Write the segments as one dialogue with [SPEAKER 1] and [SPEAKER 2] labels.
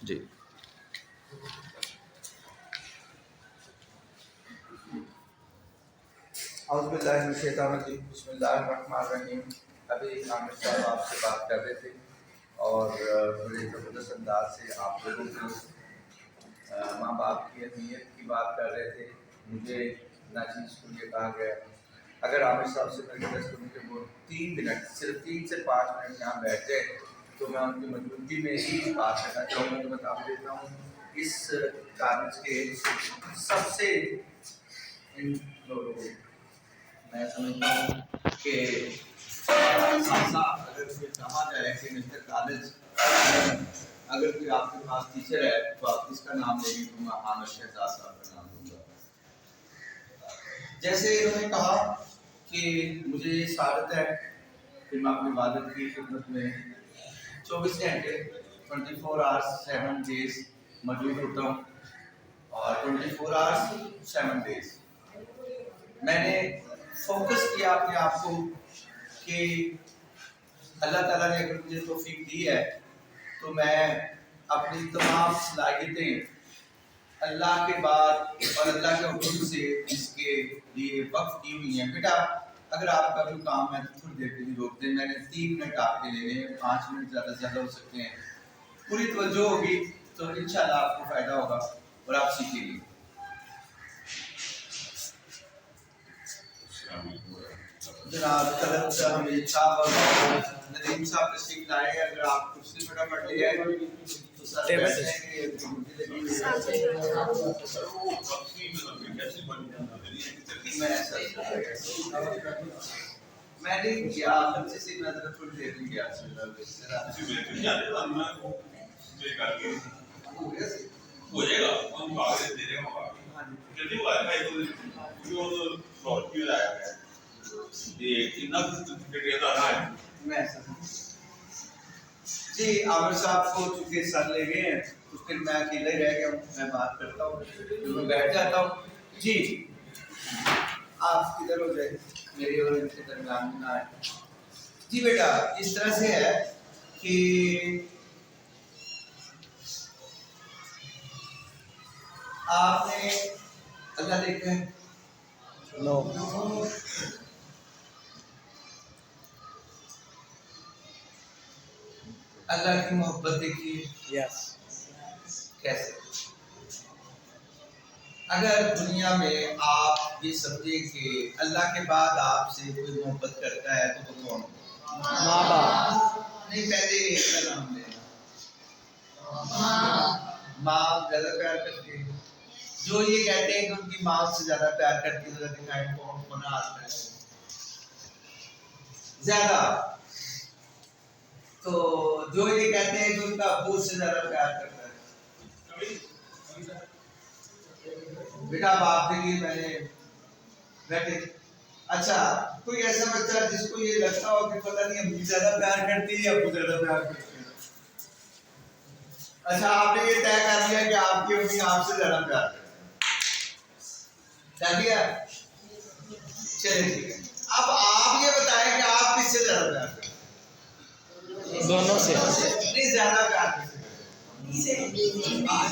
[SPEAKER 1] جی
[SPEAKER 2] اعوذ باللہ من الشیطان الرجیم بسم اللہ الرحمن الرحیم. ابھی عامر صاحب آپ سے بات کر رہے تھے اور بڑے زبردست انداز سے آپ لوگوں کو ماں باپ کی اہمیت کی بات کر رہے تھے. مجھے ناچیز کو یہ کہا گیا اگر عامر صاحب سے میں ریکویسٹ کروں کہ وہ 3 منٹ صرف 3 سے 5 منٹ یہاں بیٹھ جائے تو میں ان کی موجودگی میں ہی بات کرنا چاہوں گا. تو بتا دیتا ہوں اس کالج کے سب سے ان لوگوں کو میں سمجھتا ہوں کہ اگر کوئی کہا جائے کہ مسٹر کالج اگر کوئی آپ کے پاس ٹیچر ہے تو آپ کس کا نام لیں گے؟ تو میں عامر شہزاد صاحب کا نام لوں گا. جیسے انہوں نے کہا کہ مجھے سعادت ہے کہ میں اپنے والد کی خدمت میں 24 گھنٹے 24 آورس 7 ڈیز موجود ہوتا ہوں اور 24 آورس 7 ڈیز میں نے فوکس کیا اپنے آپ کو کہ اللہ تعالیٰ نے اگر مجھے توفیق دی ہے تو میں اپنی تمام صلاحیتیں اللہ کے بعد اور اللہ کے حکم سے اس کے لیے وقف کی ہوئی ہیں. بیٹا اگر آپ کا کوئی کام ہے تو تھوڑی دیر کے لیے روک دیں. میں نے 3 منٹ آپ کے لینے ہیں, 5 منٹ زیادہ سے زیادہ ہو سکتے ہیں. پوری توجہ ہوگی تو انشاءاللہ آپ کو فائدہ ہوگا اور آپ سیکھیں گے. جناب طلعت حمید صاحب اور ندیم صاحب تشریف لائے ہیں. اگر آپ کرسی فٹافٹ لے آئے تو سر بیٹھیں گے. میں نہیں کیا بچے سے نظر تھوڑی دیر نہیں گیا
[SPEAKER 3] ہو جائے گا ہم کاغذ دے رہے ہیں جلدی ہوا ہے بھائی تو سوال کیوں لایا ہے یہ اتنا ڈیٹیل آ رہا ہے.
[SPEAKER 2] جی عامر صاحب کو چونکہ سر لے گئے ہیں تو پھر میں اکیلے رہ گیا ہوں. میں بات کرتا ہوں میں بیٹھ جاتا ہوں. جی آپ کدھر ہو جائے میری اور ان کے درمیان نہ آئے. جی بیٹا اس طرح سے ہے کہ آپ نے اللہ دیکھا ہے اللہ کی محبت دیکھی ہے کیسے؟ اگر دنیا میں آپ یہ سمجھیں کہ اللہ کے بعد آپ سے کوئی محبت کرتا ہے تو وہ کون؟ ماں باپ. نہیں پہلے ایک کا نام لینا. ماں زیادہ پیار کرتی ہے. جو یہ کہتے ہیں کہ ان کی ماں سے زیادہ پیار کرتی ہے ذرا دکھائیں کون کون آتا ہے زیادہ. تو جو یہ کہتے ہیں کہ ان کا ابو سے زیادہ پیار کرتا ہے. بیٹا باپ کے لیے میں نے بیٹھے. اچھا کوئی ایسا بچہ جس کو یہ لگتا ہو کہ پتہ نہیں امی زیادہ پیار کرتی ہے یا ابو زیادہ پیار کرتی ہے. اچھا آپ نے یہ طے کر لیا کہ آپ کی امی آپ سے زیادہ پیار کرتی ہے. دیا چلے ٹھیک ہے. اب آپ یہ بتائیں کہ آپ کس سے زیادہ پیار کرتے ہیں؟
[SPEAKER 1] دونوں سے.
[SPEAKER 2] نہیں زیادہ پیار کرتے ہیں.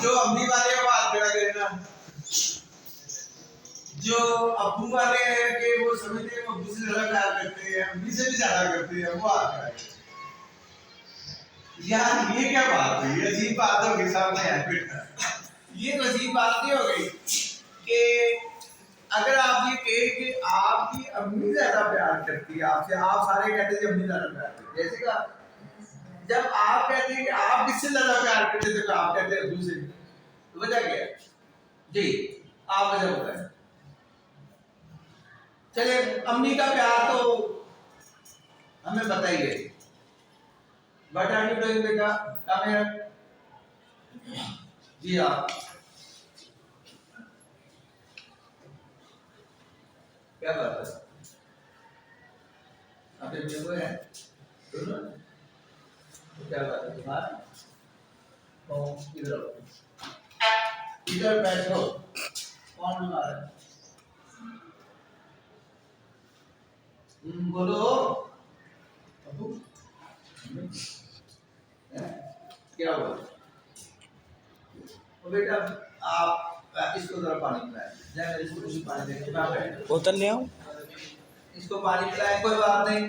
[SPEAKER 2] جو امی والے ہیں وہ ہاتھ کھڑا کریں نا. جو ابو والے ہیں کہ وہ سمجھتے ہیں وہ ابو سے زیادہ پیار کرتے ہیں امی سے بھی زیادہ کرتے ہیں وہ ہاتھ کھڑا کریں. یار یہ کیا بات ہوئی؟ عجیب بات ہو گئی سامنے ہے بیٹا. یہ عجیب بات نہیں ہو گئی کہ اگر آپ یہ کہیں کہ آپ کی امی زیادہ پیار کرتی ہے آپ سے. آپ سارے کہتے ہیں کہ امی زیادہ پیار کرتی ہے. جیسے کہ جب آپ کہتے ہیں کہ آپ کس سے زیادہ پیار کرتے ہیں تو آپ کہتے ہیں ابو سے. وجہ کیا ہے؟ جی آپ وجہ بتائیں. چلے امی کا پیار تو ہمیں بتائیے. What are you doing beta? Come here. جی آپ کیا بات ہے؟ آپ ابھی کو ہے کیا بات ہے تمہارا؟ ادھر آؤ ادھر بیٹھو. کون بیمار ہے؟ بولو ابو کیا ہوا؟ तो बेटा आप इसको जरा पानी पिलाएं, जाए इसको कुछ पानी दें, कहाँ बैठे
[SPEAKER 1] बोतल ले आऊं?
[SPEAKER 2] इसको पानी पिलाएं, कोई बात नहीं,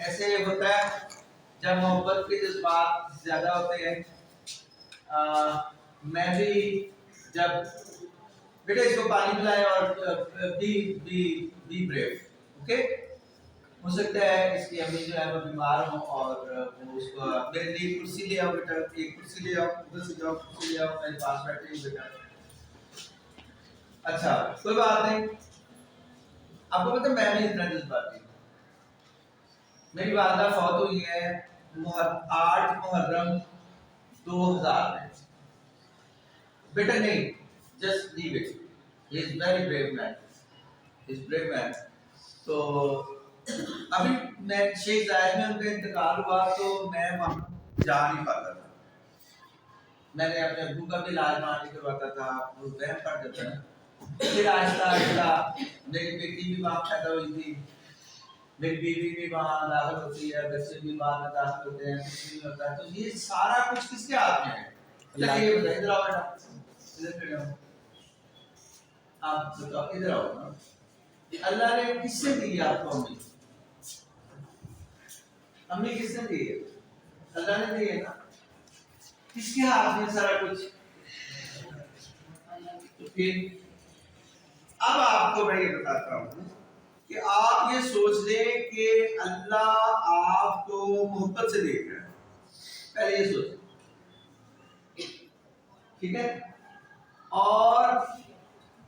[SPEAKER 2] ऐसे होता है जब मोहब्बत के जज्बात ज्यादा होते हैं। मैं भी जब बेटा इसको पानी पिलाएं और be be be brave, okay. हो सकता है इसकी अम्मी जो है वो बीमार हो और वो उसको मेरे लिए कुर्सी ले आओ बेटा, एक कुर्सी ले आओ, उधर से जाओ कुर्सी ले आओ, मेरे पास बैठे हो बेटा। अच्छा कोई बात नहीं, आपको पता मैं भी इतना जज्बाती हूँ। मेरी वालदा फौत हुई है 8 मुहर्रम 2000 में। बेटा नहीं, just leave it, he is very brave man, he is brave man. तो अभी मैं शेख जायद में उनका इंतकाल हुआ तो मैं वहाँ जा नहीं पाता था। मैंने अपने अब्बू का भी इलाज वहाँ नहीं करवाता था, वो वहम पड़ जाता था। फिर आहिस्ता आहिस्ता मेरी बेटी भी वहाँ पैदा हुई थी, मेरी बीवी भी वहाँ दाखिल होती है, बच्चे भी बाद में दाखिल होते हैं, कुछ नहीं होता है। तो ये सारा कुछ किसके हाथ में है? चलिए इधर आओ बेटा, इधर खड़े हो, आप बताओ, इधर आओ ना। अल्लाह ने किससे दी आपको अम्मी? अम्मी किसने दी है? अल्लाह ने दी है ना। किसके हाथ में सारा कुछ? तो फिर अब आपको मैं ये बताता हूँ कि आप ये सोच लें कि अल्लाह आपको मोहब्बत से देख रहा है, पहले ये सोच, ठीक है। और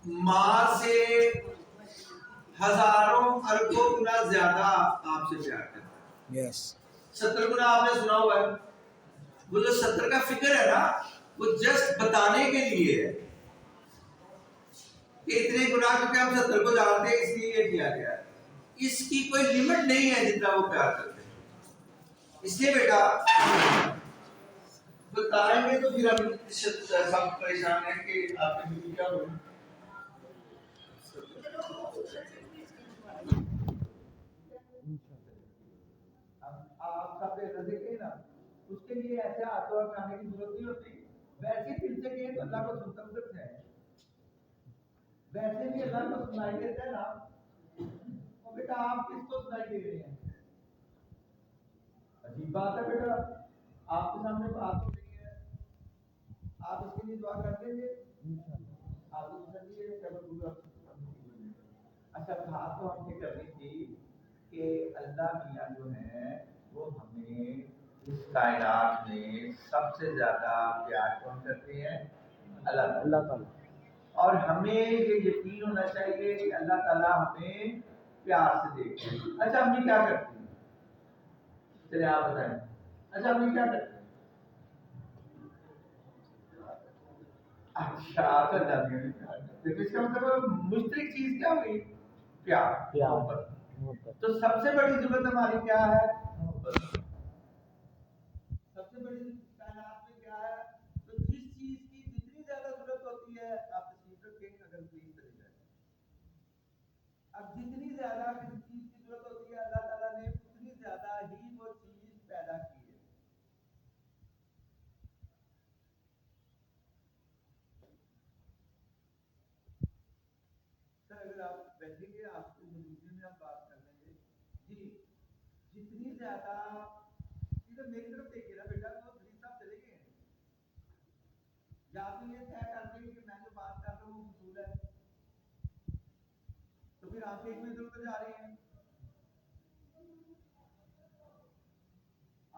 [SPEAKER 2] माँ से हजारों अरबों गुना ज्यादा आपसे प्यार करता है।
[SPEAKER 1] यस
[SPEAKER 2] 70 गुना आपने सुना हुआ है। वो जो 70 का फिक्र है ना, वो जस्ट बताने के लिए है कि इतने गुना क्योंकि हम 70 को जानते हैं इसलिए ये किया गया है। इसकी कोई लिमिट नहीं है जितना वो प्यार करते हैं। इसलिए बेटा बताएंगे तो फिर हम सब परेशान हैं कि आपकी बीवी क्या हो। आप सब रजे के ना, उसके लिए ऐसे हाथों उठाने की जरूरत नहीं होती। वैसे दिल से कहें तो अल्लाह को सुनते हैं, वैसे भी अल्लाह को सुनाई देता है ना। और बेटा आप किसको सुनाई दे रहे हैं? अजीब बात है बेटा, आपके सामने बात हो रही है, आप इसके लिए दुआ कर देंगे आप इसलिए अच्छा बात तो हमने करनी थी कि अल्लाह मियाँ जो है वो हमें इस कायनात में सबसे ज्यादा प्यार कौन करते हैं? अल्लाह ताला। और हमें ये यकीन होना चाहिए कि अल्लाह ताला हमें प्यार से देखते हैं। अच्छा अम्मी क्या करती हैं? चलिए आप बताएं, अच्छा अम्मी क्या करती हैं? अच्छा कर जाती हैं। देखो इसका मतलब मुश्तरक चीज क्या हुई? प्यार, मोहब्बत। तो सबसे बड़ी जरूरत हमारी क्या है? मोहब्बत। सबसे बड़ी कायनात में क्या है? तो जिस चीज की जितनी ज्यादा जरूरत होती है, आप तशरीफ रखें अगर प्लीज चले जाए। अब जितनी ज्यादा किसी चीज की जरूरत होती है, अल्लाह ताला ने उतनी ज्यादा ही वो चीज पैदा की है। सर अगर आप बैठेंगे आपको जरूरी में आप बात कर लेंगे जी। जितनी ज्यादा इधर मेरी तरफ देखिए ना बेटा, तो खलील साहब चले गए हैं, या तो ये तय कर दें कि मैं जो बात कर रहा हूँ वो उसूल है, तो फिर आप एक इधर उधर जा रहे हैं।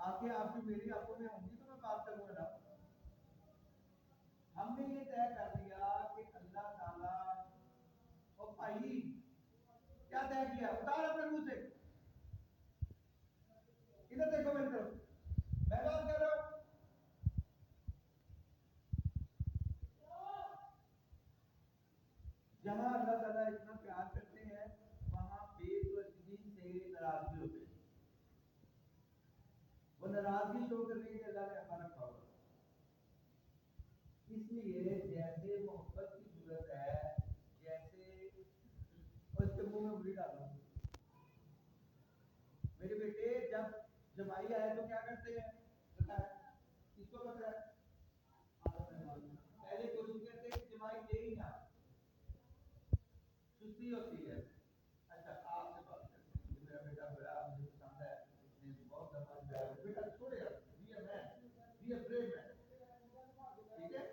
[SPEAKER 2] आके आपकी मेरी आपको में होंगी तो मैं बात करूंगा ना। हमने ये तय कर लिया कि अल्लाह ताला और भाई क्या तय किया उतार अपने मुंह से, इधर देखो मेरी तरफ, मैं बात कर रहा हूँ। जहां अल्लाह ताला इतना प्यार करते हैं वहां बेवजही से नाराजगी होती है। वो नाराजगी शो करने के अल्लाह ने हमारा रखा होगा। इसलिए जैसे मोहब्बत की जरूरत है, जैसे और इसके मुंह में उंगली डालो। मेरे बेटे जब जमाई आए तो क्या करते हैं? इसको पता है पहले دوسری ہوتی ہے اچھا آپ سے بات کرتے ہیں میرا بیٹا بڑا مجھے پسند ہے اس نے بہت دفعہ جو ہے بیٹا چھوڑے گا be a man be a brave man ٹھیک ہے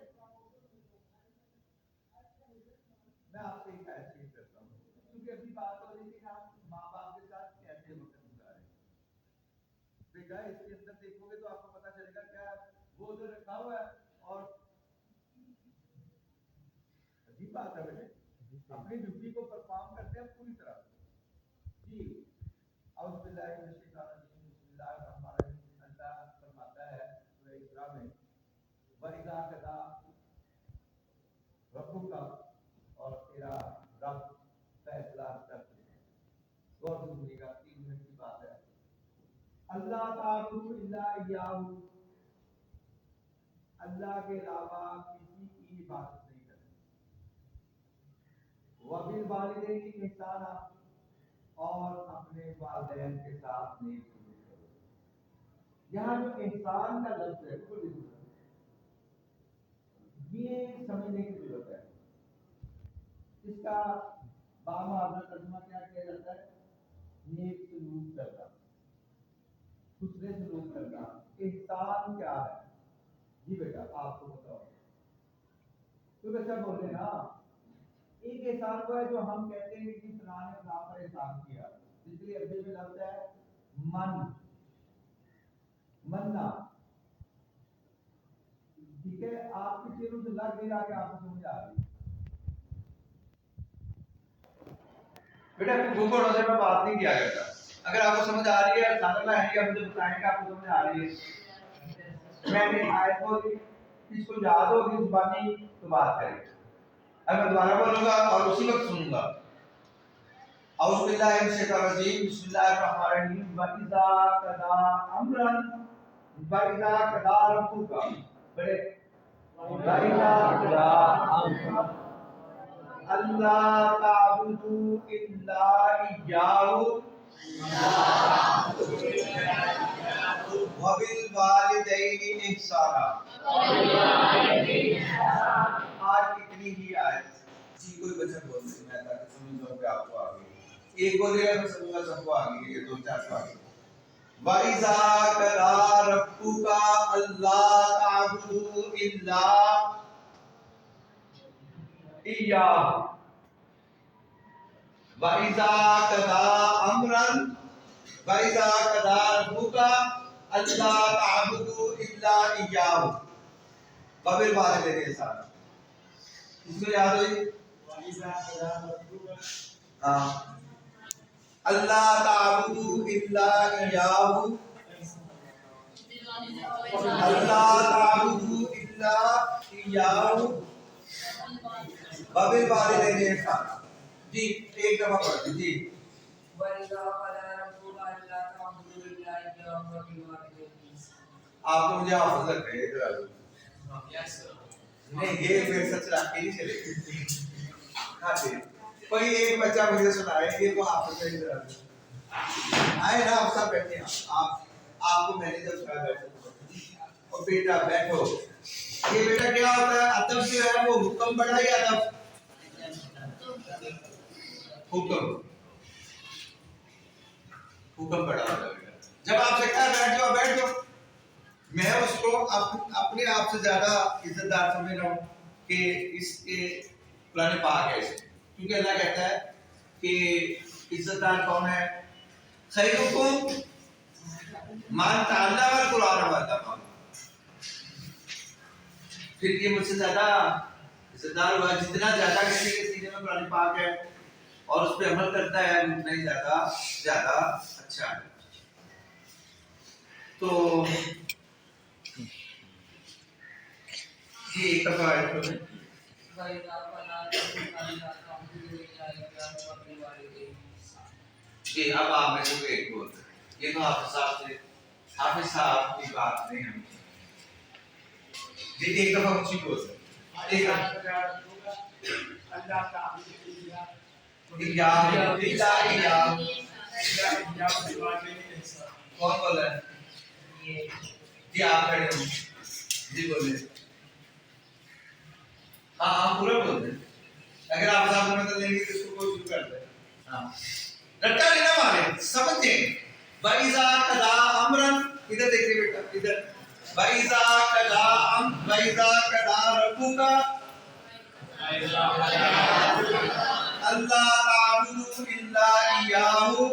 [SPEAKER 2] میں آپ سے ایک ایسی کرتا ہوں کیونکہ ابھی بات ہو رہی تھی کہ آپ ماں باپ کے ساتھ کیسے وقت گزارے بیٹا اس کے اندر دیکھو گے تو آپ کو پتا چلے گا کیا وہ ادھر رکھا ہوا ہے اور عجیب بات ہے بیٹے اپنی ڈیوٹی کو پرفارم کرتے ہیں پوری طرح جی اعوذ باللہ من الشیطان الرجیم بسم اللہ الرحمن الرحیم اللہ فرماتا ہے سورہ اسراء میں وَإِذَا قَضَىٰ رَبُّكَ اور تیرا رب فیصلہ کرتے ہیں غور سے سنیے گا 3 منٹ کی بات ہے اللہ تعبدوا الا اياه اللہ کے علاوہ کسی کی عبادت نہیں کرنی وبالوالدین احسانا اور اپنے والدین کے ساتھ نیک سلوک کرو یہاں جو احسان کا لفظ ہے وہ یہ سمجھنے کی ضرورت ہے اس کا بامعنی ترجمہ کیا کیا جاتا ہے نیک سلوک کرنا حسن سلوک کرنا احسان کیا ہے جی بیٹا آپ کو بتاؤ تو بچہ بولے نا ایک احسان وہ ہے جو ہم کہتے ہیں کہ فلاں نے فلاں پر احسان کیا اس لیے عربی میں لفظ ہے مننا ٹھیک ہے آپ کی چیزوں سے لگ نہیں رہا کہ آپ کو سمجھ آ رہی بیٹا گھوڑوں سے میں بات نہیں کیا کرتا اگر آپ کو سمجھ آ رہی ہے ساتھ میں ہے مجھے بتائیں کہ آپ کو سمجھ آ رہی ہے میں نے آیت کو اس کو یاد ہوگی زبانی تو بات کریں اب میں دوبارہ بولوں گا اور اسی وقت سنوں گا اعوذ باللہ من الشیطان الرجیم بسم اللہ الرحمن الرحیم وَإِذَا قَضَىٰ أَمْرًا وَإِذَا قَضَىٰ رَبُّكَ بڑے وَإِذَا قَضَىٰ أَمْرًا اللہ تعبدوا الا اياه وبالوالدین احسانا آج کتنی ہی آیت جی کوئی بچہ بول دے میں تاکہ سمجھ لوں کہ آپ کو آگے ایک بولے گا میں سمجھوں گا سب کو آگے یہ 2-4 کو آگے وَإِذَا قَضَىٰ رَبُّكَ أَلَّا تَعْبُدُوا إِلَّا إِيَّاهُ وَإِذَا قَضَىٰ أَمْرًا وَإِذَا قَضَىٰ رَبُّكَ أَلَّا تَعْبُدُوا إِلَّا إِيَّاهُ وَبِالْوَالِدَيْنِ إِحْسَانًا اس میں یاد ہوئی اللہ تعبدوا الا اياه اللہ تعبدوا الا اياه وبالوالدین احسانا جی ایک دفعہ پڑھ جی آپ کو مجھے حافظ لگ رہے ہیں نہیں یہ پھر سچ رات کے نہیں چلے گی ہاں جی کوئی ایک بچہ مجھے سنائے یہ تو حافظ ہے ادھر آئے نا آپ سب بیٹھے ہیں آپ کو میں نے جب کہا بیٹھو اور بیٹا بیٹھو یہ بیٹا کیا ہوتا ہے ادب جو ہے وہ حکم بڑا یا ادب حکم بڑا ہوتا ہے جب آپ سے کہا بیٹھ جاؤ بیٹھ جاؤ میں اس کو اپنے آپ سے زیادہ عزت دار سمجھ رہا ہوں کہ اس کے قرآن پاک ہے کیونکہ اللہ کہتا ہے کہ عزت دار کون ہے خیرکم من تعلم القرآن وعلمہ پھر یہ مجھ سے زیادہ عزت دار ہوا جتنا زیادہ کسی کے سینے میں قرآن پاک ہے اور اس پہ عمل کرتا ہے اتنا ہی زیادہ اچھا ہے تو جی ایک دفعہ جی اب آپ میں سے ایک بول یہ تو حافظ صاحب کی بات نہیں ہے جی ایک دفعہ اونچی بول کون بول رہا ہے جی آپ کھڑے ہوں جی بولے ہاں پورا بول دیں اگر آپ ساتھ میں تو لیں گے تو اس کو کوئی شروع کر हाँ रट्टा नहीं ना मारे, समझे। वैजा कदा अमरन, इधर देखिए बेटा, इधर वैजा कदा रब्बुका अल्लाह ताबुदु इल्ला इय्याहु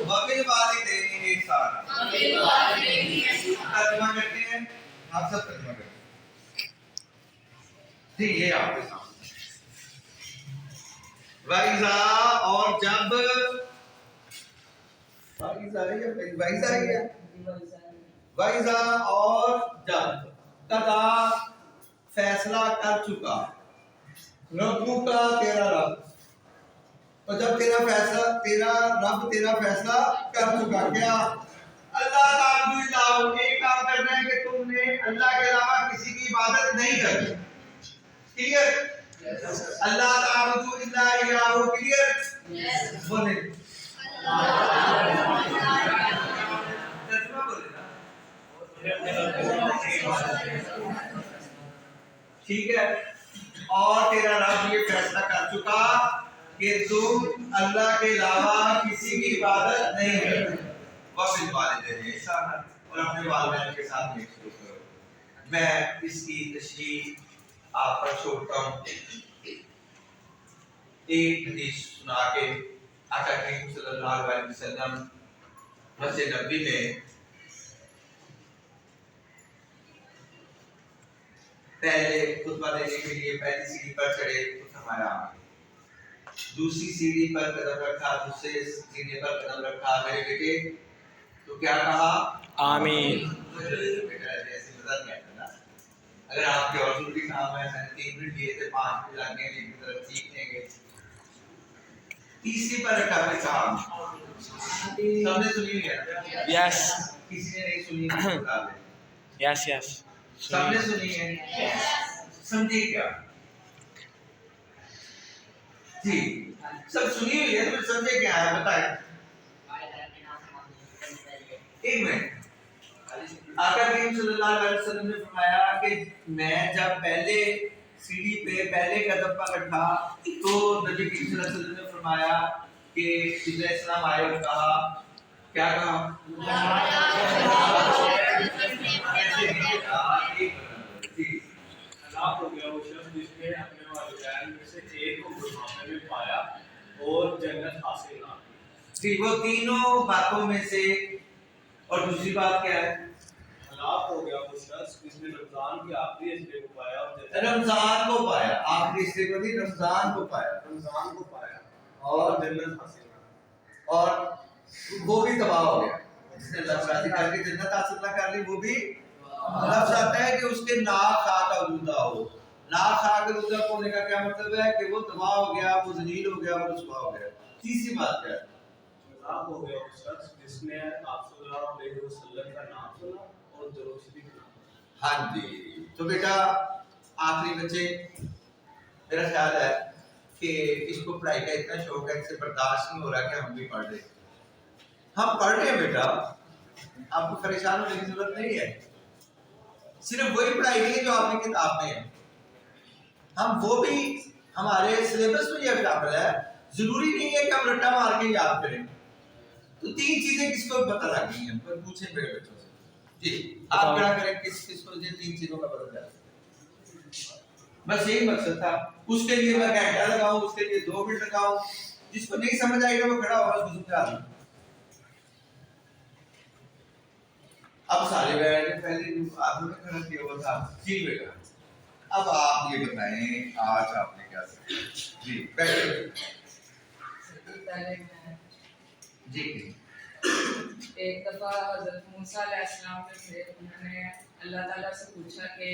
[SPEAKER 2] व बिल वालिदैनि ihsana। तर्जुमा करते हैं, आप सब तर्जुमा करते हैं। ठीक है, आपके सामने वैजा, और जब वैजा और जब कदा फैसला कर चुका रब्बू का तेरा रब, और जब तेरा रब तेरा फैसला कर चुका, क्या अल्लाह ताबुदु इल्ला, एक काम करना है कि तुमने अल्लाह के अलावा किसी की इबादत नहीं करनी। क्लियर? अल्लाह ताबुदु इल्ला इय्याहु, क्लियर? बोले तर्जुमा बोले ना, ठीक है। और तेरा रब ये फैसला कर चुका कि तुम अल्लाह के अलावा किसी की इबादत नहीं करते। वबिल वालिदैनि ihsana, और अपने वालिदैन के साथ नेक सलूक करो। मैं इसकी तशरीह आप पर छोड़ता हूँ। एक हदीस सुना के आका करीम सल्लल्लाहु अलैहि वसल्लम मस्जिद नबवी में पहले खुतबा देने के लिए पहली सीढ़ी पर चढ़े तो फरमाया, दूसरी सीढ़ी पर कदम रखा, दूसरे सीढ़ी पर कदम रखा, मेरे बेटे तो क्या कहा?
[SPEAKER 1] आमीन।
[SPEAKER 2] बेटा ऐसे मदद नहीं करना। अगर आपके और जरूरी काम है, मैंने 3 मिनट दिए थे, 5 मिनट लगने की तरफ सीख लेंगे। तीसरी पर रखा है काम, सबने सुनी है?
[SPEAKER 1] यस
[SPEAKER 2] किसी ने नहीं सुनी है तो बता दे।
[SPEAKER 1] यस यस
[SPEAKER 2] सबने सुनी है? समझे क्या? जी, सब सुनी हुई है तो समझे क्या है, बताएं। एक मिनट, आका करीम सल्लल्लाहु अलैहि वसल्लम ने फरमाया कि मैं जब पहले सीढ़ी पे पहले कदम पर रखा तो नबी करीम सल्लल्लाहु अलैहि वसल्लम ने फरमाया कि जिब्राइल इस्लाम आए और कहा, क्या कहा?
[SPEAKER 4] हलाक हो गया वो शख्स जिसने अपने वालिदैन में से एक को बुढ़ापे में पाया और जन्नत हासिल ना की।
[SPEAKER 2] ठीक, वो तीनों बातों में से, और दूसरी बात क्या है?
[SPEAKER 4] हलाक हो गया वो शख्स जिसने रमजान के आखिरी हिस्से को पाया और
[SPEAKER 2] रमजान को पाया, आखिरी हिस्से को नहीं, रमजान को पाया
[SPEAKER 4] और जन्नत हासिल ना की।
[SPEAKER 2] और वो भी तबाह हो गया, जिसने लफ्ज़ राज़ी करके जन्नत हासिल ना कर ली, वो भी लफ्ज़ आता है कि उसके नाक खाक आलूदा हो। नाक खाक आलूदा होने का क्या मतलब है कि वो तबाह हो गया, वो ज़लील हो गया, वो रुसवा हो गया। तीसरी बात क्या है?
[SPEAKER 4] हलाक हो गया वो शख्स जिसने आप सल्लल्लाहु अलैहि वसल्लम का नाम सुना और दुरूद शरीफ पढ़ा।
[SPEAKER 2] हाँ जी, तो बेटा आखिरी बच्चे, मेरा ख्याल है कि इसको पढ़ाई का इतना शौक है, इससे बर्दाश्त नहीं हो रहा कि हम भी पढ़ रहे। हम पढ़ रहे हैं बेटा, आपको परेशान होने की जरूरत नहीं है। सिर्फ वही पढ़ाई नहीं है जो आपकी किताब में है, हम वो भी हमारे सिलेबस में ये शामिल है। जरूरी नहीं है कि हम रट्टा मार के याद करें। तो 3 चीजें किसको पता लग गई हैं, पर पूछें मेरे बच्चों से। जी, आप क्या करें, किसको ये 3 चीजों का पता चला? बस यही मकसद था। उसके लिए मैं घंटा लगाऊं, उसके लिए 2 मिनट लगाऊं, जिसको नहीं समझ आएगा वो खड़ा होगा, उसको समझा दूं। अब सारे बैठ पहले आदमी ने खड़ा किया हुआ था। जी बेटा, अब आप ये बताएं आज आपने क्या सीखा? जी बैठे। जी
[SPEAKER 5] एक दफा हज़रत मूसा अलैहिस्सलाम थे, उन्होंने अल्लाह ताला से पूछा कि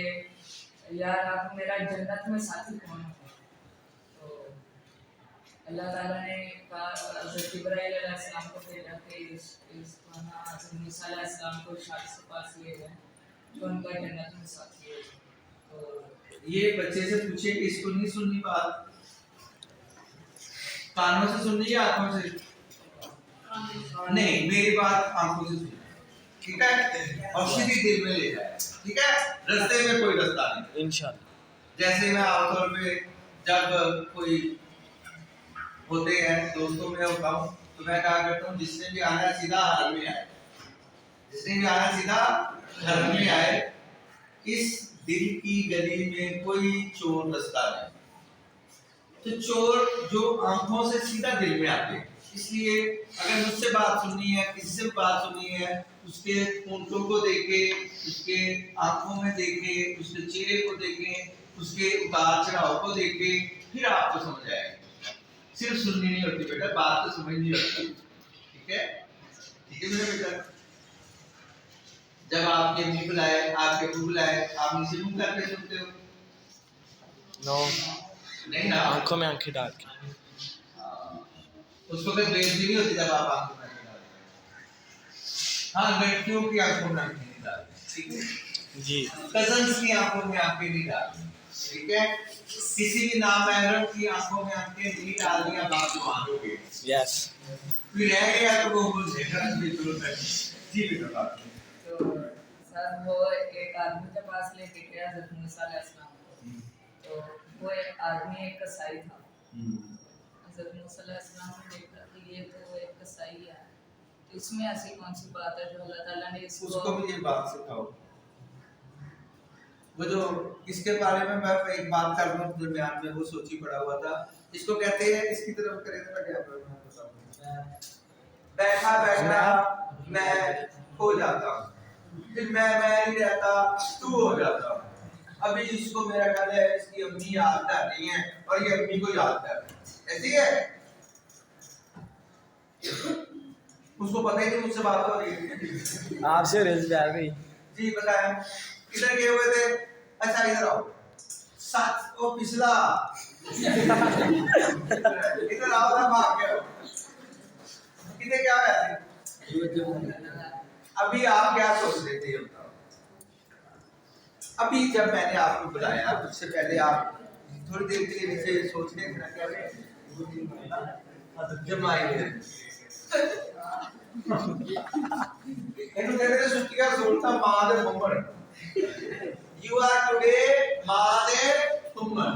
[SPEAKER 5] यार आप मेरा जन्नत में साथी कौन होगा? तो अल्लाह ताला ने कहा हज़रत इब्राहीम अलैहिस्सलाम को भेजा कि इसको ना हज़रत मूसा अलैहिस्सलाम को शादी के पास ले जाएं जो उनका जन्नत में साथी है। तो
[SPEAKER 2] ये बच्चे से पूछे कि इसको नहीं सुननी बात, कानों से सुननी या आंखों से? नहीं, मेरी बात आंखों से सुननी, ठीक है? और सीधी दिल में ले जाए, ठीक है? रास्ते में कोई रास्ता नहीं।
[SPEAKER 1] इंशाल्लाह।
[SPEAKER 2] जैसे मैं आमतौर पे जब कोई होते हैं दोस्तों में होता हूँ तो मैं कहा करता हूँ जिसने भी आना है सीधा हर में आए, जिसने भी आना है सीधा घर में आए। इस दिल की गली में कोई चोर बसता नहीं, तो चोर जो आंखों से सीधा दिल में आते हैं। इसलिए अगर मुझसे बात सुननी है, किसी से बात सुननी है, उसके होंठों को देखे, उसके आंखों में देखे, उसके चेहरे को देखे, उसके उतार चढ़ाव को देखे, फिर आपको समझ आएगा। सिर्फ सुननी नहीं होती बेटा, बात तो समझनी होती। ठीक है, ठीक है मेरा बेटा। जब आपके मुंह बुलाए, आपके मुंह बुलाए, आप नीचे मुंह करके सुनते हो?
[SPEAKER 1] नो,
[SPEAKER 2] नहीं ना,
[SPEAKER 1] आंखों में आंखें डाल के।
[SPEAKER 2] उसको कोई बेइज्जती नहीं होती जब आप आंखों में आंखें डालते हैं। हाँ, लड़कियों की आंखों में आंखें नहीं डालते, ठीक है
[SPEAKER 1] जी।
[SPEAKER 2] कजन्स की आंखों में आंखें नहीं डालते, ठीक है। किसी भी नामहरम की आंखों में आंखें नहीं डालनी, आप मानोगे।
[SPEAKER 1] यस।
[SPEAKER 2] फिर रह गया तो वो बोलेगा जी बेटा।
[SPEAKER 5] तो सर वो एक आदमी के पास लेके गया हज़रत मूसा अलैहिस्सलाम को, तो वो एक आदमी एक कसाई था। हज़रत मूसा अलैहिस्सलाम ने देखा कि ये तो एक कसाई है, तो इसमें ऐसी कौन सी बात है जो अल्लाह ताला ने
[SPEAKER 2] उसको भी ये बात सिखाओ। वो जो इसके बारे में मैं एक बात कर रहा हूँ दरमियान में, वो सोची पड़ा हुआ था। इसको कहते हैं, इसकी तरफ करें तो मैं क्या करूँ, बैठा बैठा मैं हो जाता हूँ, फिर मैं नहीं रहता, तू हो जाता हूँ। अभी इसको मेरा ख्याल है इसकी अम्मी याद कर रही है और ये अम्मी को याद कर रही है, ऐसी है। उसको पता ही नहीं मुझसे बात हो रही है।
[SPEAKER 1] आपसे रिज बैठ रही।
[SPEAKER 2] जी बताएं, किधर गए हुए थे? अच्छा इधर आओ, साथ वो पिछला इधर आओ ना, भाग गए हो। किधर क्या है? अभी आप क्या सोच रहे थे ये बताओ? अभी जब मैंने आपको बुलाया, उससे पहले आप थोड़ी देर के लिए नीचे सोच रहे थे ना, क्या जब आएंगे इन्होंने कहते थे सुस्तिया सोचता माँ दे मुम्मन। You are today माँ दे मुम्मन,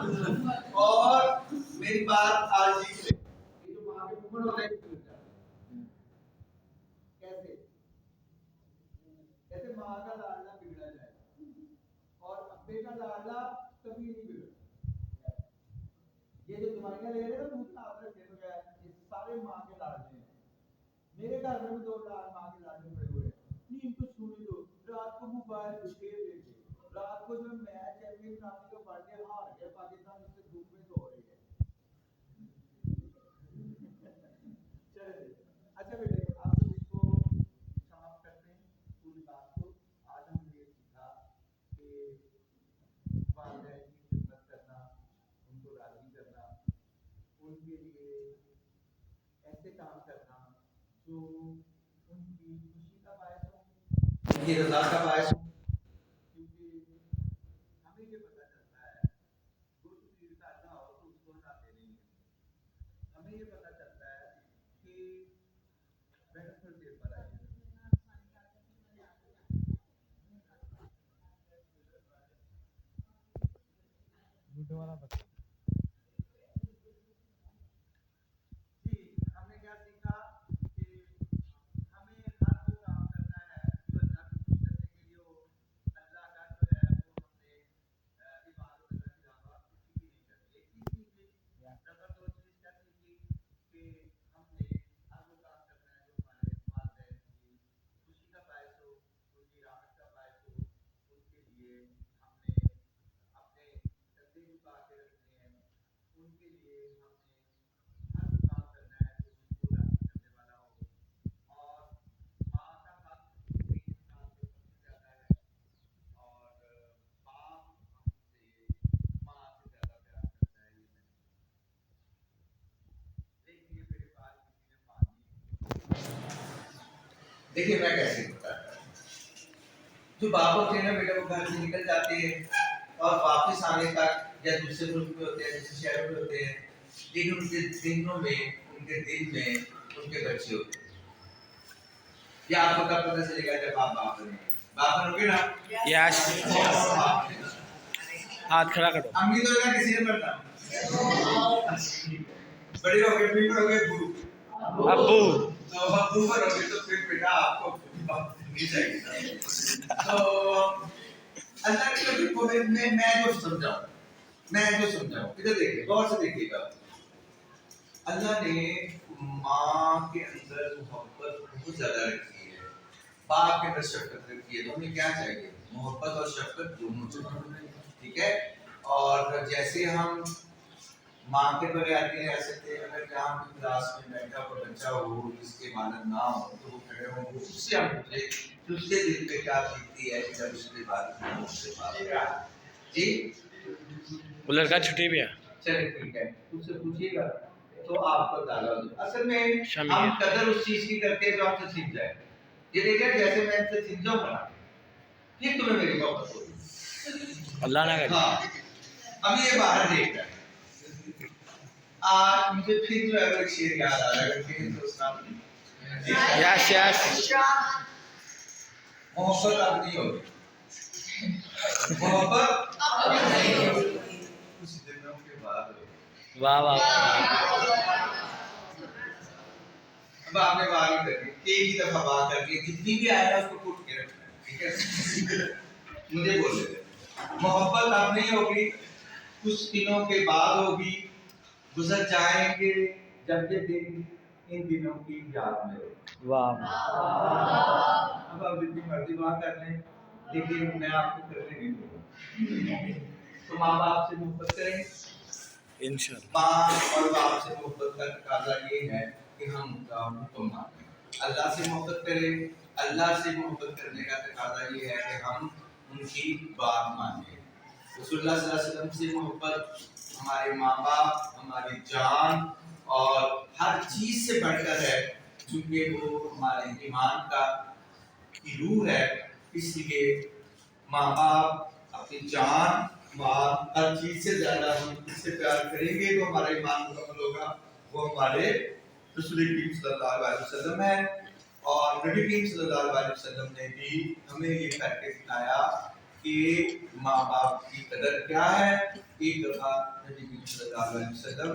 [SPEAKER 2] और मेरी बात आज ही से ये जो माँ के मुम्मन होता है कैसे कैसे माँ का लाडला बिगड़ा जाए और अब्बे का लाडला कभी नहीं बिगड़ा। ये जो दवाइयाँ ले रहे हैं ना मुझे आप रखे हुए हैं, ये सारे माँ के लाडले हैं। मेरे घर में भी 2 माँ के लाडले पड़े हुए हैं। नहीं इनको छूने दो, रात को मोबाइल छुपे देते, रात को जो मैच चैंपियन ट्रॉफी का वनडे हार गया पाकिस्तान, उससे धूप में सो रही है। चलिए अच्छा बेटे, आप इसको समाप्त करते हैं पूरी बात को। आज हमने ये सीखा कि वालिदैन की खिदमत करना, उनको राजी करना, उनके लिए ऐसे काम करना जो उनकी खुशी का बायस हो, उनकी रजा का बायस हो। क्योंकि हमें ये पता चलता है गुरु पीर का अल्लाह हो तो उसको हटाते नहीं है। हमें ये पता चलता है कि बैठक थोड़ी देर पर आई जी। हमने क्या सीखा कि हमें हर वो काम करना है जो अल्लाह को खुश करने के लिए हो। अल्लाह का जो है वो हमने इबादत अल्लाह की दावत किसी की नहीं करनी। एक चीज सीखी, नंबर 2 चीज क्या सीखी कि हमने हर वो काम करना है जो हमारे वालिदैन की खुशी का बायस हो, उनकी राहत का बायस हो। उनके लिए हमने अपने कंधे झुका के रखने हैं, उनके लिए हमने हर वो काम करना है जो उनको राजी करने वाला हो। और माँ का हक तीन इंसान के ऊपर मिल जाता है, और बाप हमसे माँ से ज्यादा प्यार करता है। ये मैंने देखिए मेरे पास किसी ने मानी, देखिए मैं कैसे होता है। जो बाप होते हैं ना बेटा, वो घर से निकल जाते हैं और वापस आने तक या दूसरे मुल्क में होते हैं, दूसरे शहरों में होते हैं, लेकिन उनके दिनों में, उनके दिल में उनके बच्चे होते हैं। ये आपको कब पता चलेगा? जब आप बाप बनेंगे। बाप बनोगे ना?
[SPEAKER 1] यस। हाथ खड़ा करो।
[SPEAKER 2] अम्मी तो लगा किसी ने पढ़ना बड़े हो गए फिर पढ़ोगे अब्बू
[SPEAKER 1] अब्बू।
[SPEAKER 2] तो अब्बू पढ़ोगे तो फिर बेटा आपको नहीं चाहिए तो अल्लाह के नबी को मैं जो समझाऊं इधर देखिए गौर से देखिएगा अल्लाह ने माँ के अंदर मोहब्बत बहुत ज्यादा रखी है बाप के अंदर शफकत रखी है तो हमें क्या चाहिए मोहब्बत और शफकत दोनों चाहिए ठीक है और जैसे हम माँ के बगैर नहीं रह सकते अगर जहाँ की क्लास में बैठा कोई बच्चा हो जिसके मानद ना हो तो वो खड़े हो उससे हम पूछे कि उसके दिल पे क्या बीतती है जब उसके बाद जी
[SPEAKER 1] वो लड़का छुट्टी पे है।
[SPEAKER 2] चलिए ठीक है उससे पूछिएगा तो आपको अंदाजा हो जाएगा। असल में
[SPEAKER 1] शामिल
[SPEAKER 2] हम
[SPEAKER 1] है।
[SPEAKER 2] कदर उस चीज की करते हैं जो आपसे सीख जाए ये देखिए जैसे मैं इससे सीख जाऊंगा ना फिर तुम्हें मेरी मोहब्बत होगी
[SPEAKER 1] अल्लाह ना करे।
[SPEAKER 2] हाँ अब ये बाहर देख रहा है आज मुझे फिर जो है वो एक शेर याद आ रहा है फिर तो सुना
[SPEAKER 1] यस यस।
[SPEAKER 2] मोहब्बत अब नहीं होगी मोहब्बत कुछ दिनों के बाद होगी
[SPEAKER 1] वाह वाह।
[SPEAKER 2] अब आपने बात ही करनी एक ही दफा बात करनी है जितनी भी आएगा उसको कूट के रखना है ठीक है मुझे बोल देते मोहब्बत अब नहीं होगी कुछ दिनों के बाद होगी गुजर जाएंगे जब ये दिन इन दिनों की याद में होगी
[SPEAKER 1] वाह।
[SPEAKER 2] अब आप जितनी मर्जी बात कर लें लेकिन मैं आपको करने नहीं दूंगा तो माँ बाप से मोहब्बत करें
[SPEAKER 1] इंशाल्लाह।
[SPEAKER 2] माँ और बाप से मोहब्बत का तकाजा ये है कि हम उनका हुक्म मानें अल्लाह से मोहब्बत करें अल्लाह से मोहब्बत करने का तकाजा ये है कि हम उनकी बात मानें रसूलुल्लाह सल्लल्लाहु अलैहि वसल्लम से मोहब्बत हमारे माँ बाप हमारी जान और हर चीज से बढ़कर है क्योंकि वो हमारे ईमान का रूह है इसलिए माँ बाप अपनी जान माल हर चीज से ज्यादा हम इससे प्यार करेंगे तो हमारा ईमान मुकम्मल होगा वो हमारे रसूल करीम सल्लल्लाहु अलैहि वसल्लम है और नबी करीम सल्लल्लाहु अलैहि वसल्लम ने भी हमें ये करके सिखाया कि माँ बाप की कदर क्या है एक दफा नबी करीम सल्लल्लाहु अलैहि वसल्लम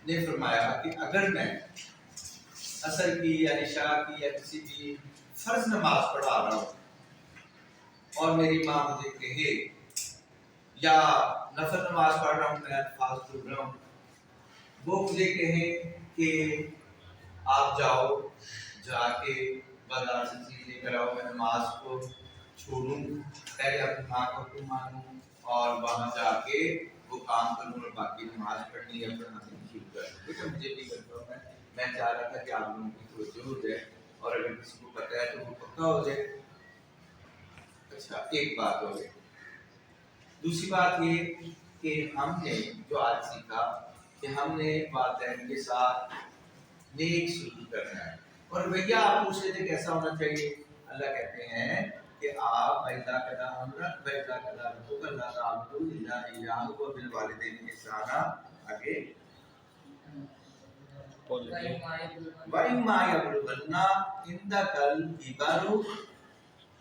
[SPEAKER 2] ने फरमाया कि अगर मैं असर की या इशा की या किसी भी फर्ज नमाज पढ़ा रहा हूँ और मेरी माँ मुझे कहे या नफल नमाज पढ़ रहा हूँ मैं अल्फाज बोल रहा हूँ वो मुझे कहे कि आप जाओ जाके बाजार से चीज लेकर आओ मैं नमाज को छोड़ूं पहले अपनी माँ को हुक्म मानूं और वहाँ जाके वो काम करूँ और बाकी नमाज पढ़नी या पढ़ानी शुरू कर दूँ मुझे भी करता हूँ मैं चाह रहा था कि आप लोगों की तवज्जो हो जाए और अगर किसी को पता है तो वो पक्का हो जाए अच्छा एक बात हो गई दूसरी बात ये कि हमने जो आज सीखा कि हमने वालिदैन के साथ नेक सलूक करना है और भैया आप पूछ रहे थे कैसा होना चाहिए अल्लाह कहते हैं कि आप पैदा कदा हमरा पैदा कदा तो अल्लाह ताअबुदु इल्ला इय्याहु व बिल वालिदैन ihsana आगे वइम्मा यबलुगन्ना इंदकल किबरु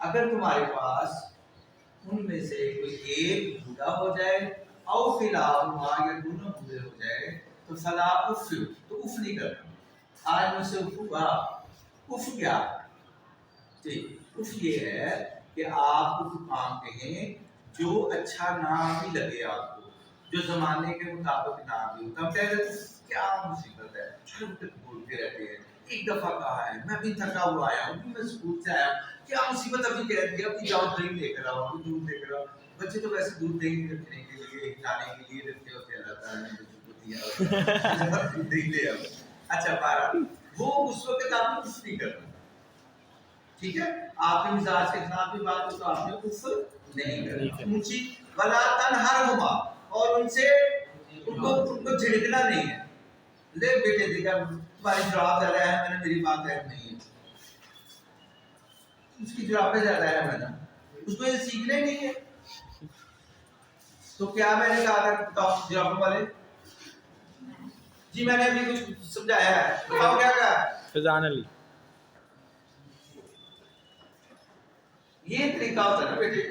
[SPEAKER 2] अगर तुम्हारे पास उनमें से कोई एक बूढ़ा हो जाए और फिलहाल या दोनों बूढ़े हो जाए तो फला उफ तो उफ नहीं करना आज मुझसे उफ हुआ उफ क्या ठीक उफ ये है कि आप उस काम कहें जो अच्छा ना भी लगे आपको जो जमाने के मुताबिक ना भी हो तब कह रहे क्या मुसीबत है छोटे तक बोलते रहते हैं एक दफा कहा है मैं भी थका हुआ आया हूँ मैं स्कूल से आया हूँ क्या मुसीबत अभी कह दी अभी जाओ दही लेकर आओ अभी दूध लेकर आओ बच्चे तो वैसे दूध दही रखने के लिए खाने के लिए रखते होते हैं रहता है दही ले आओ अच्छा बारह वो उस वक्त आपने कुछ नहीं करना ठीक है आपके मिजाज के खिलाफ भी बात हो तो आपने कुछ नहीं करना ऊंची वला तनहरहुमा और उनसे उनको झिड़कना नहीं है ले बेटे देखा तुम्हारी जवाब ज्यादा है मैंने मेरी बात अहम नहीं है उसकी जवाब ज्यादा है मैंने उसको ये सीखना ही नहीं है तो क्या मैंने कहा था बताओ जवाब वाले जी मैंने अभी कुछ समझाया है बताओ क्या कहा
[SPEAKER 1] फैजान अली
[SPEAKER 2] ये तरीका होता है ना बेटे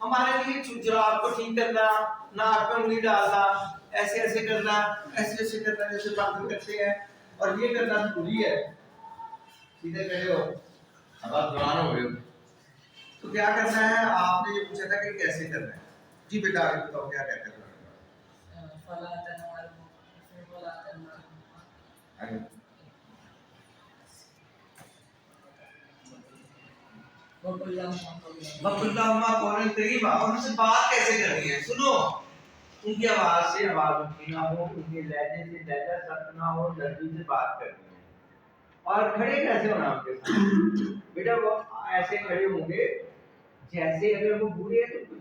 [SPEAKER 2] हमारे लिए जुराब को ठीक करना, नाक में उंगली डालना, ऐसे ऐसे करना, ऐसे ऐसे करना, जैसे बातें करते हैं, और ये करना जरूरी है। सीधे खड़े हो, अब आप जवान हो गए हो, तो क्या करना है? आपने ये पूछा था कि कैसे करना है। जी बेटा आगे बताओ क्या क्या करना है।
[SPEAKER 5] फला तनवार फला तनवार
[SPEAKER 2] आगे। वकुल्लाहुम्मा कौलन तय्यबा, और उनसे बात कैसे करनी है? सुनो, उनकी आवाज से आवाज ऊंची ना हो, उनके लहजे से लहजा सख्त ना हो, नरमी से बात करनी है। और खड़े कैसे होना उनके साथ? बेटा वो ऐसे खड़े होंगे जैसे अगर वो बूढ़े हैं तो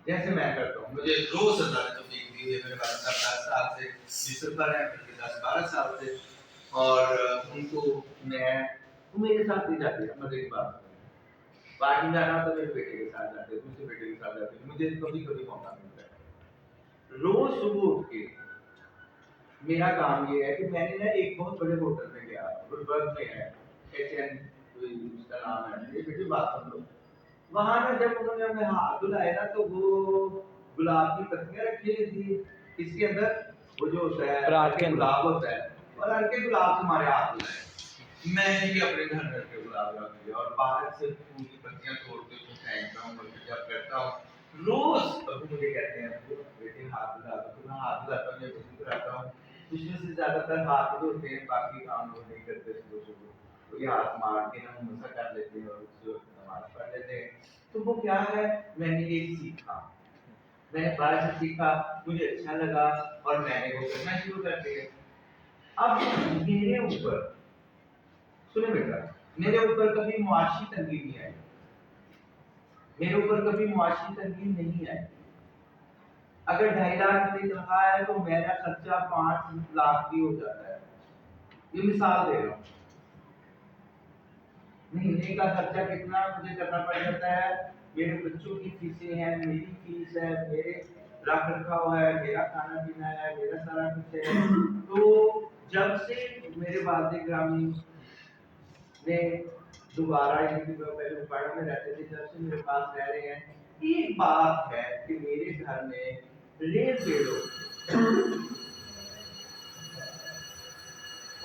[SPEAKER 2] जैसे मैं करता हूँ। मुझे रोज अल्लाह ने तौफीक दी है, मेरे पास 10 साल से मिस्र पर है, मेरे 10-12 साल से, और उनको मैं मेरे साथ ही जाती है। मजे की बात, बाहर जाना तो मेरे बेटे के साथ जाते हैं, दूसरे बेटे के साथ जाते हैं, मुझे कभी कभी मौका मिलता है। रोज सुबह उठ के मेरा काम ये है कि मैंने ना एक बहुत बड़े होटल में गया, गुलबर्ग में है, HN उसका नाम है, ये बेटी बात सुन लो। वहां ना जब उन्होंने हमें हाथ धुलाए ना, तो वो गुलाब की पत्तियां रखी हुई थी, इसके अंदर वो जो होता है गुलाब होता है, और हल्के गुलाब से हमारे हाथ धुलाए। मैंने भी अपने घर में के गुलाब रख दिया, और बाहर से फूल की पत्तियां तोड़ के उसको फेंकता हूँ, और जब करता हूँ रोज अभी मुझे कहते हैं बेटे हाथ धुला दो, तो मैं हाथ धुलाता हूँ, वजू कराता हूँ। उसमें से ज्यादातर हाथ धोते हैं, बाकी काम वो नहीं करते सुबह सुबह, तो ये हाथ मार के हम मसा कर लेते हैं और उसको नमाज पढ़ लेते हैं। तो वो क्या है, मैंने ये सीखा, मैंने बाहर से सीखा, मुझे अच्छा लगा, और मैंने वो करना शुरू कर दिया। अब मेरे ऊपर सुने बेटा, मेरे ऊपर कभी मुआशी तंगी नहीं आई, मेरे ऊपर कभी मुआशी तंगी नहीं आई। अगर 2.5 लाख मेरी तनख्वाह है तो मेरा खर्चा 5 लाख भी हो जाता है। ये मिसाल दे रहा हूँ, महीने का खर्चा कितना मुझे करना पड़ जाता है। मेरे बच्चों की फीसें हैं, मेरी फीस है, मेरे रख रखाव है, मेरा खाना पीना है, मेरा सारा कुछ है। तो जब से मेरे वालिद ग्रामी ने दोबारा इनकी पहले उपाड़ा में रहते थे, जब से मेरे पास रह रहे हैं, एक बात है कि मेरे घर में रेल दे दो,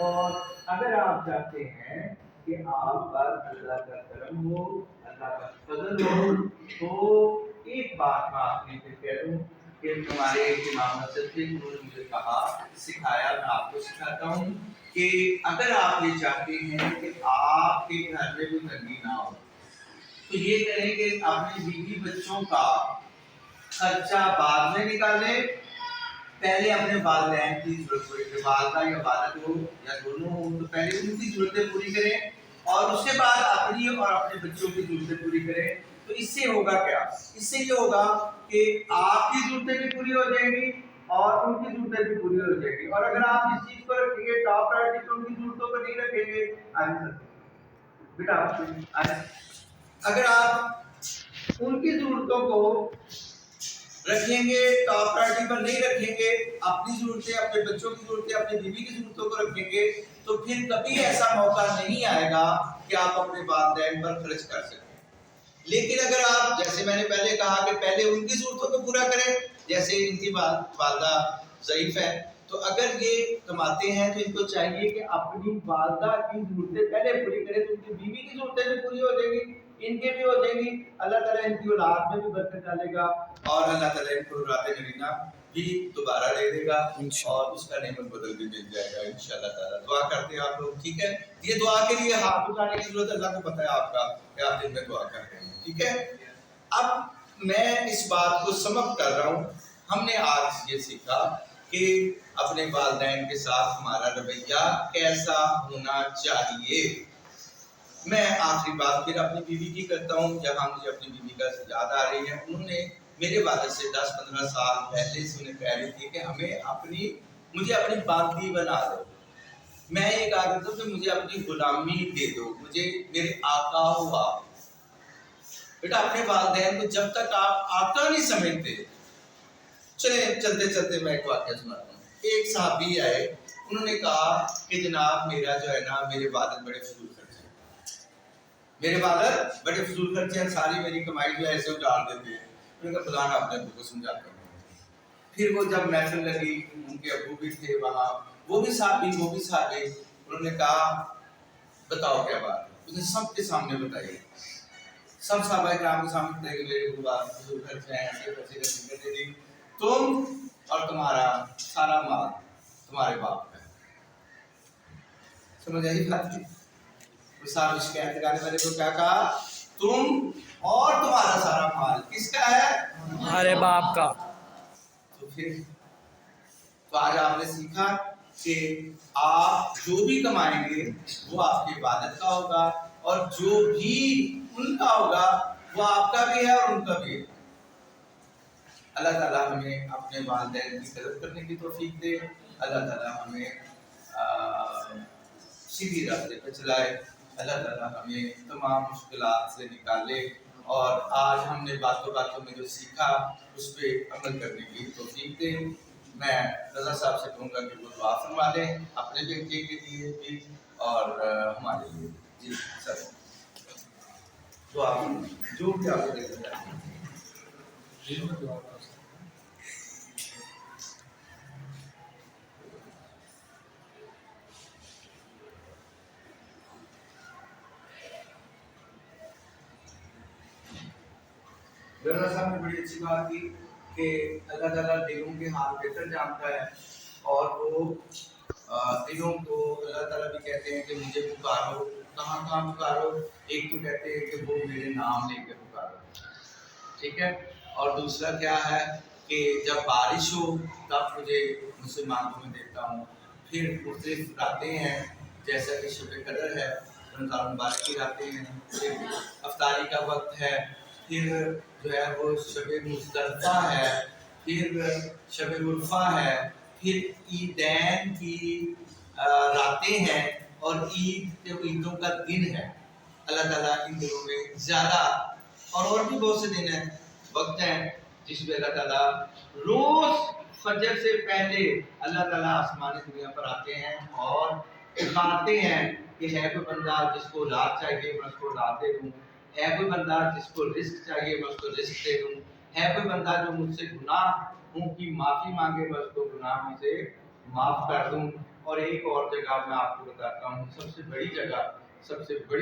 [SPEAKER 2] और अगर आप चाहते हैं कि आप पर अल्लाह का करम हो, अल्लाह का फजल हो, तो एक बात मैं आपने से कह दूं कि हमारे इमाम मस्जिद ने मुझे कहा, सिखाया, मैं आपको सिखाता हूँ कि अगर आप ये चाहते हैं कि आपके घर में कोई तंगी ना हो, तो ये करें कि अपने बीवी बच्चों का खर्चा बाद में निकालें, पहले अपने वालिदैन की जरूरत पड़े, वालदा या वालिद हो या दोनों हो, तो पहले उनकी जरूरतें पूरी करें, और उसके बाद अपनी और अपने बच्चों की जरूरतें पूरी करें। तो इससे होगा क्या? इससे ये होगा कि आपकी जरूरतें भी पूरी हो जाएंगी और उनकी जरूरतें भी पूरी हो जाएंगी। और अगर आप इस चीज को रखेंगे टॉप प्रायोरिटी, तो उनकी जरूरतों को नहीं रखेंगे, बेटा अगर आप उनकी जरूरतों को रखेंगे, टॉप प्रायोरिटी पर नहीं रखेंगे, अपनी जरूरतें, अपने बच्चों की जरूरतें, अपनी बीवी की जरूरतों को रखेंगे, तो फिर कभी ऐसा मौका नहीं आएगा कि आप अपने वालिदैन पर खर्च कर सकें। लेकिन अगर आप, जैसे मैंने पहले कहा कि पहले उनकी जरूरतों को पूरा करें, जैसे इनकी वालदा ज़ईफ है, तो अगर ये कमाते हैं तो इनको चाहिए कि अपनी वालदा की जरूरतें पहले पूरी करें, तो उनकी बीवी की जरूरतें भी पूरी हो जाएंगी, इनके भी हो जाएंगी, अल्लाह ताला इनकी औलाद में भी बरकत डालेगा, और अल्लाह ताला इनको रात नगीना भी दोबारा दे देगा, और उसका नेमत बदल भी मिल जाएगा इंशाअल्लाह ताला। दुआ करते हैं आप लोग, ठीक है? ये दुआ के लिए हाथ उठाने की जरूरत अल्लाह को पता है आपका, कि आप दिन में दुआ कर रहे हैं, ठीक है? अब मैं इस बात को समाप्त कर रहा हूँ। हमने आज ये सीखा कि अपने वालिदैन के साथ हमारा रवैया कैसा होना चाहिए। मैं आखिरी बात फिर अपनी बीवी की करता हूँ। जहाँ मुझे अपनी बीवी का याद आ रही है, उन्होंने मेरे वालिद से 10-15 साल पहले से उन्हें कह रही थी कि मुझे अपनी बांदी बना दो। मैं ये कहा करता हूँ कि मुझे अपनी गुलामी दे दो, मुझे मेरे आका हो आप। बेटा अपने वालिदैन को जब तक आप आका नहीं समझते, चलते चलते मैं एक वाक़या सुनाता हूँ। एक साहबी आए, उन्होंने कहा कि जनाब मेरा जो है ना, मेरे वालिद बड़े फजूल खर्च हैं, میرے والد بڑے فضول خرچے ہیں، ساری میری کمائی جو ہے ایسے اجاڑ دیتے ہیں. میں نے کہا فلاں اپنے ابو کو سمجھاتا ہوں. پھر وہ جب محفل لگی، ان کے ابو بھی تھے وہاں، وہ بھی صحابی. انہوں نے کہا بتاؤ کیا بات ہے. اس نے سب کے سامنے بتائی، سب صحابہ کرام کے سامنے بتائی کہ میرے ابو فضول خرچے ہیں، ایسے پیسے کا ذکر دے دی، تم اور تمہارا سارا مال تمہارے باپ کا ہے. سمجھ آئی بات کی؟ صاحب شکایت لگانے والے کو کیا کہا؟ تم اور تمہارا سارا مال کس کا ہے؟
[SPEAKER 1] ہمارے باپ کا.
[SPEAKER 2] تو پھر تو آج آپ نے سیکھا کہ آپ جو بھی کمائیں گے وہ آپ کی عبادت کا ہوگا، اور جو بھی ان کا ہوگا وہ آپ کا بھی ہے اور ان کا بھی ہے. اللہ تعالیٰ ہمیں اپنے والدین کی قدر کرنے کی توفیق دے. اللہ تعالیٰ ہمیں سیدھی راستے پہ چلائے. اللہ تعالیٰ ہمیں تمام مشکلات سے نکالے، اور آج ہم نے باتوں میں جو سیکھا اس پہ عمل کرنے کی توفیق دے. میں رضا صاحب سے کہوں گا کہ وہ دعا فرما دیں اپنے بیٹے کے لیے بھی اور ہمارے لیے. جی سر دعا جو بھی آپ کو دیکھا جائے. گورنر صاحب نے بڑی اچھی بات کی کہ اللہ تعالیٰ دلوں کے حال بہتر جانتا ہے، اور وہ دلوں کو اللہ تعالیٰ بھی کہتے ہیں کہ مجھے پکارو. کہاں پکارو؟ ایک تو کہتے ہیں کہ وہ میرے نام لے کے پکارو، ٹھیک ہے، اور دوسرا کیا ہے کہ جب بارش ہو تب مسلمانوں میں دیکھتا ہوں. پھر مختلف راتیں ہیں جیسا کہ شب قدر ہے، رمضان مبارک کی راتیں ہیں، پھر افطاری کا وقت ہے، پھر جو ہے وہ شب مزدلفہ ہے، پھر شب عرفہ ہے، پھر عیدین کی راتیں ہیں، اور عیدوں کا دن ہے. اللہ تعالیٰ ان دنوں میں زیادہ اور بھی بہت سے دن ہیں، وقت ہیں جس میں اللہ تعالیٰ روز فجر سے پہلے اللہ تعالیٰ آسمانی دنیا پر آتے ہیں اور دکھاتے ہیں کہ ہے کوئی بندہ جس کو رات چاہیے میں اس کو رات دے دوں، ہے کوئی بندہ جس کو رزق چاہیے میں اس کو رزق دے دوں، ہے کوئی بندہ جو مجھ سے گناہوں کی معافی مانگے میں اس کو گناہوں سے معاف کر دوں. اور ایک اور جگہ میں آپ کو بتاتا ہوں، سب سے بڑی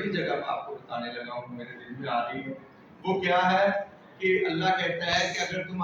[SPEAKER 2] جگہ میں آپ کو بتانے لگا ہوں، میرے دل میں آ رہی ہے. وہ کیا ہے کہ اللہ کہتا ہے کہ اگر تم